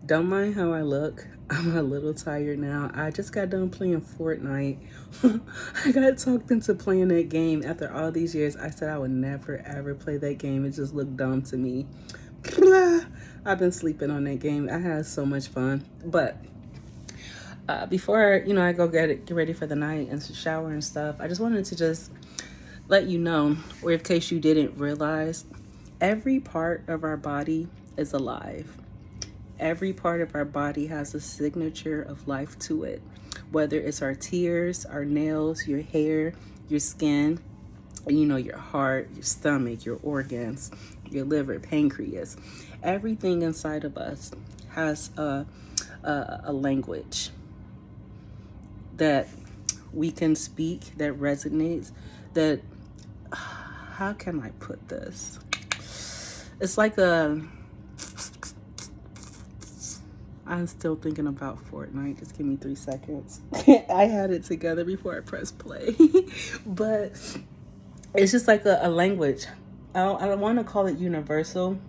Don't mind how I look. I'm a little tired now. I just got done playing Fortnite. I got talked into playing that game after all these years. I said I would never ever play that game. It just looked dumb to me. I've been sleeping on that game. I had so much fun. But before I go get ready for the night and shower and stuff, I just wanted to just let you know, or in case you didn't realize, every part of our body is alive. Every part of our body has a signature of life to it, whether it's our tears, our nails, your hair, your skin, your heart, your stomach, your organs, your liver, pancreas. Everything inside of us has a language that we can speak, that resonates, that, how can I put this? It's like I'm still thinking about Fortnite. Just give me 3 seconds. I had it together before I pressed play. But it's just like a language. I don't want to call it universal,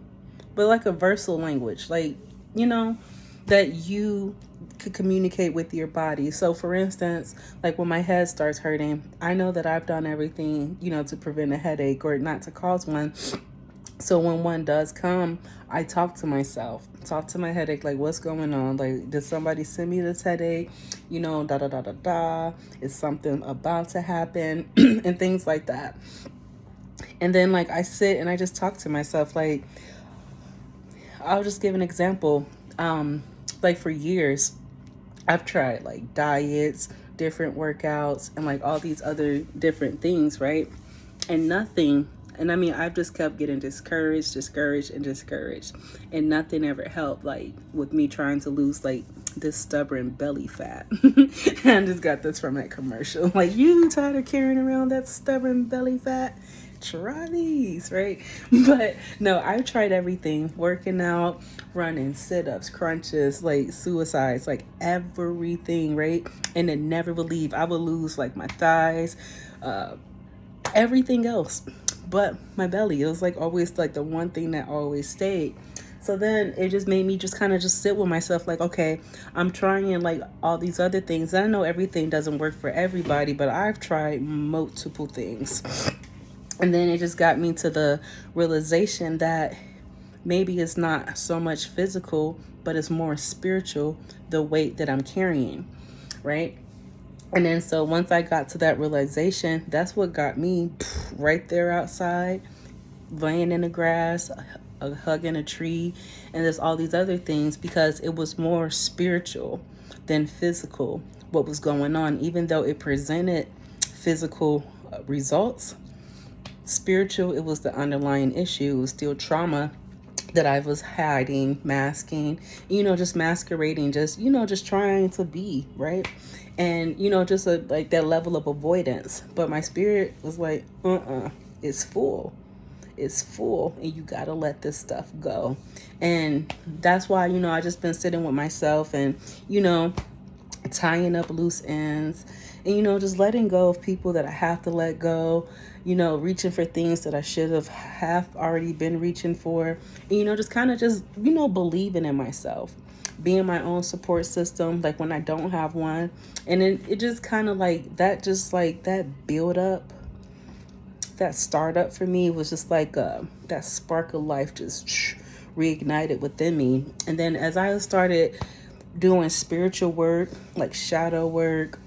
but like a versal language. Like, that you could communicate with your body. So for instance, like when my head starts hurting, I know that I've done everything, to prevent a headache or not to cause one. So when one does come, I talk to myself, talk to my headache, like, what's going on? Like, did somebody send me this headache? Da da da da da. Is something about to happen? And things like that. And then like I sit and I just talk to myself. Like, I'll just give an example. Like for years, I've tried like diets, different workouts, and like all these other different things, right? And nothing, and I mean, I've just kept getting discouraged, and nothing ever helped. Like with me trying to lose like this stubborn belly fat. I just got this from that commercial. Like, you tired of carrying around that stubborn belly fat? Try these, right? But no, I've tried everything, working out, running, sit-ups, crunches, like suicides, like everything, right? And it never would leave. I would lose like my thighs, everything else but my belly. It was like always like the one thing that always stayed. So then it just made me just kind of just sit with myself, like, okay, I'm trying like all these other things. I know everything doesn't work for everybody, but I've tried multiple things. And then it just got me to the realization that maybe it's not so much physical, but it's more spiritual, the weight that I'm carrying, right? And then so once I got to that realization, that's what got me right there outside, laying in the grass, hugging a tree, and there's all these other things, because it was more spiritual than physical what was going on. Even though it presented physical results, spiritual, it was the underlying issue. It was still trauma that I was hiding, masking, just masquerading, just trying to be, right? And, just like that level of avoidance. But my spirit was like, it's full. It's full, and you got to let this stuff go. And that's why, I just been sitting with myself and, tying up loose ends, and just letting go of people that I have to let go, reaching for things that I should have already been reaching for, and just kind of just believing in myself, being my own support system, like when I don't have one. And then it just kind of like that, just like that build up, that startup for me was just like that spark of life just reignited within me. And then as I started doing spiritual work, like shadow work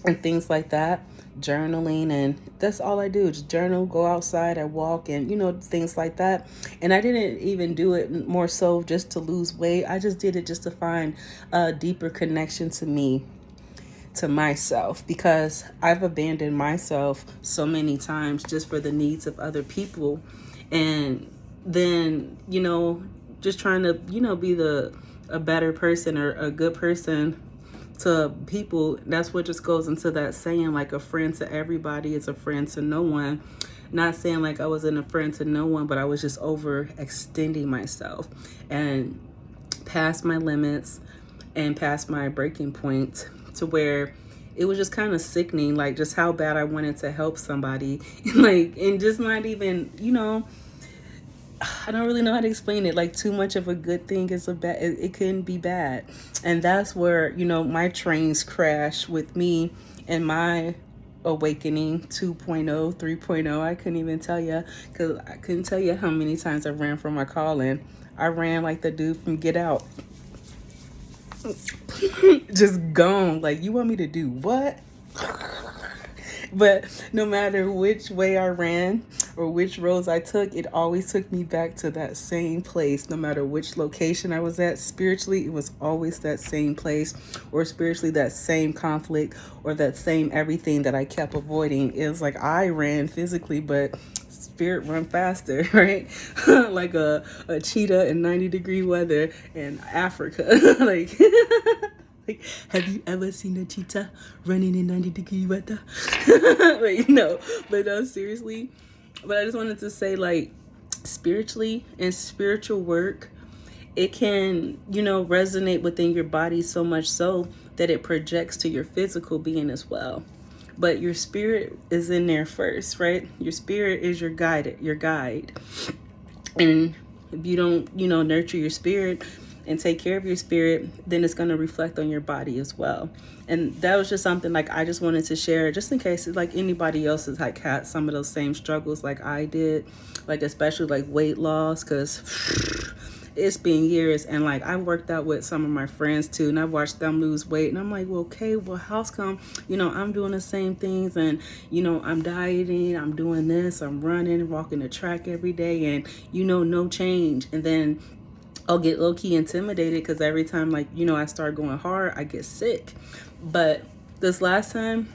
and things like that, journaling, and that's all I do, just journal, go outside, I walk, and things like that. And I didn't even do it more so just to lose weight. I just did it just to find a deeper connection to me, to myself, because I've abandoned myself so many times just for the needs of other people. And then just trying to be a better person or a good person to people. That's what just goes into that saying, like, a friend to everybody is a friend to no one. Not saying like I wasn't a friend to no one, but I was just overextending myself and past my limits and past my breaking point, to where it was just kind of sickening, like just how bad I wanted to help somebody. Like, and just not even, I don't really know how to explain it. Like, too much of a good thing is a bad, it couldn't be bad. And that's where, my trains crash with me and my awakening 2.0, 3.0. I couldn't even tell you, because I couldn't tell you how many times I ran from my calling. I ran like the dude from Get Out. Just gone. Like, you want me to do what? But no matter which way I ran or which roads I took, it always took me back to that same place. No matter which location I was at, spiritually, it was always that same place, or spiritually, that same conflict, or that same everything that I kept avoiding. It was like I ran physically, but spirit run faster, right? Like a cheetah in 90-degree weather in Africa. Like, like, have you ever seen a cheetah running in 90-degree weather? Like, no, but seriously. But I just wanted to say, like, spiritually and spiritual work, it can, resonate within your body so much so that it projects to your physical being as well. But your spirit is in there first, right? Your spirit is your guide. And if you don't, nurture your spirit and take care of your spirit, then it's going to reflect on your body as well. And that was just something like I just wanted to share, just in case like anybody else has like had some of those same struggles like I did, like especially like weight loss, because it's been years. And like I worked out with some of my friends too, and I watched them lose weight, and I'm like, well, okay, well, how's come, I'm doing the same things, and I'm dieting, I'm doing this, I'm running, walking the track every day, and no change. And then I'll get low-key intimidated because every time like I start going hard, I get sick. But this last time,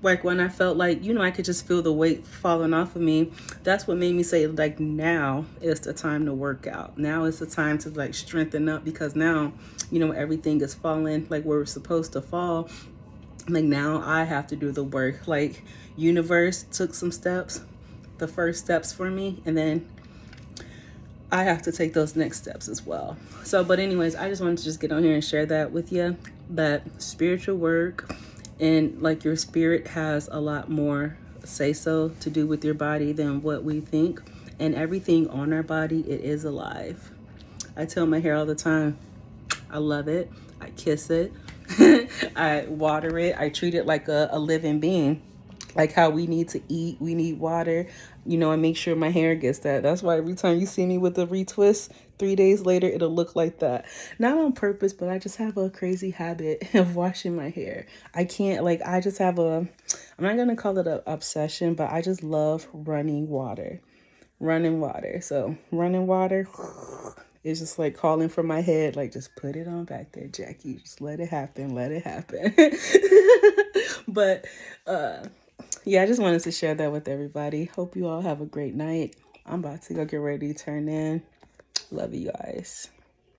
like when I felt like I could just feel the weight falling off of me, that's what made me say, like, now is the time to work out. Now is the time to like strengthen up, because now everything is falling like where we're supposed to fall. Like, now I have to do the work. Like, universe took some steps, the first steps for me, and then I have to take those next steps as well. So, but anyways, I just wanted to just get on here and share that with you, that spiritual work and like your spirit has a lot more say so to do with your body than what we think. And everything on our body, it is alive. I tell my hair all the time, I love it. I kiss it. I water it. I treat it like a living being. Like how we need to eat, we need water, I make sure my hair gets that. That's why every time you see me with a retwist, 3 days later, it'll look like that. Not on purpose, but I just have a crazy habit of washing my hair. I can't, like, I just have I'm not going to call it an obsession, but I just love running water. Running water. So running water is just like calling from my head, like, just put it on back there, Jackie. Just let it happen. Let it happen. But, yeah, I just wanted to share that with everybody. Hope you all have a great night. I'm about to go get ready to turn in. Love you guys.